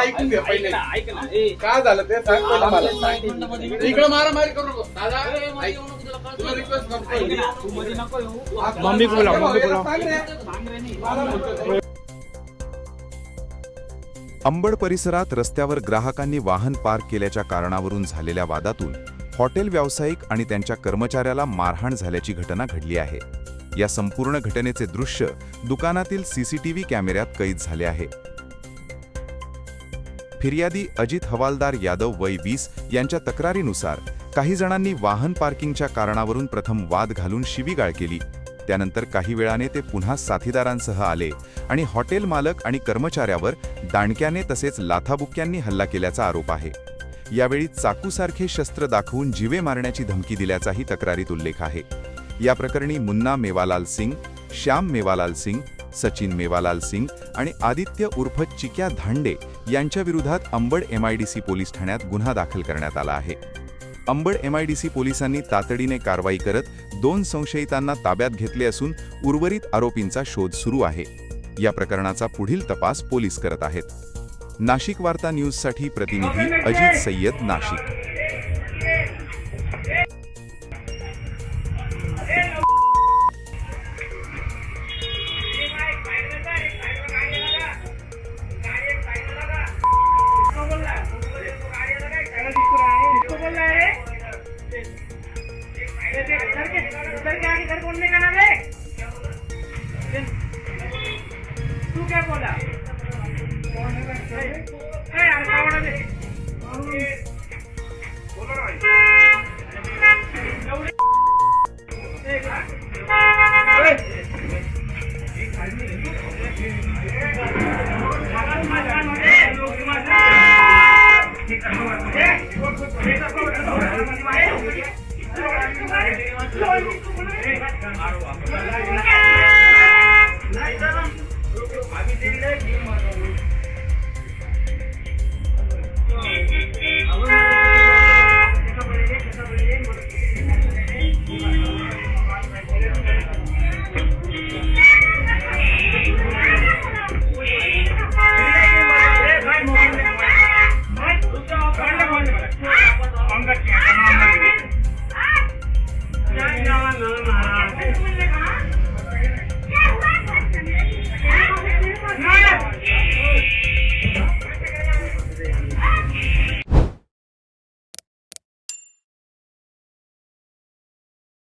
ऐकून घ्या पहिले. ऐक ना, ए. काय झालं ते सांग पहिलं मला. इकडे मारामारी करू नको दादा. ऐक. तुला रिक्वेस्ट करतो. ऐक ना, तू मध्ये नको येऊ. मम्मी बोला, मम्मी बोला. सांग रे. सांग रे नाही. मला बोलतोय. अंबड परिसरात रस्त्यावर ग्राहकांनी वाहन पार्क केल्याच्या कारणावरून झालेल्या वादातून हॉटेल व्यावसायिक आणि त्यांच्या कर्मचाऱ्याला मारहाण झाल्याची घटना घडली आहे. या संपूर्ण घटनेचे दृश्य दुकानातील सीसीटीव्ही कॅमेऱ्यात कैद झाले आहे. फिर्यादी अजित हवालदार यादव वय 20 यांच्या तक्रारीनुसार काही जणांनी वाहन पार्किंगच्या कारणावरून प्रथम वाद घालून शिवीगाळ केली. त्यानंतर काही वेळाने ते पुन्हा साथीदारांसह आले आणि हॉटेल मालक आणि कर्मचाऱ्यावर दांडक्याने तसेच लाथाबुक्क्यांनी हल्ला केल्याचा आरोप आहे. यावेळी चाकूसारखे शस्त्र दाखवून जीवे मारण्याची धमकी दिल्याचाही तक्रारीत उल्लेख आहे. या प्रकरणी मुन्ना मेवालाल सिंग, श्याम मेवालाल सिंग, सचिन मेवालाल सिंग आणि आदित्य उर्फ चिक्या धांडे यांच्या विरोधात अंबड MIDC पोलीस ठाण्यात गुन्हा दाखल करण्यात आला आहे. अंबड MIDC पोलिसांनी तातडीने कारवाई करत 2 संशयितांना ताब्यात घेतले असून उर्वरित आरोपींचा शोध सुरू आहे. या प्रकरणाचा पुढील तपास पोलीस करत आहेत. नाशिक वार्ता न्यूजसाठी प्रतिनिधी अजित सय्यद, नाशिक. तू क्या बोला? नहीं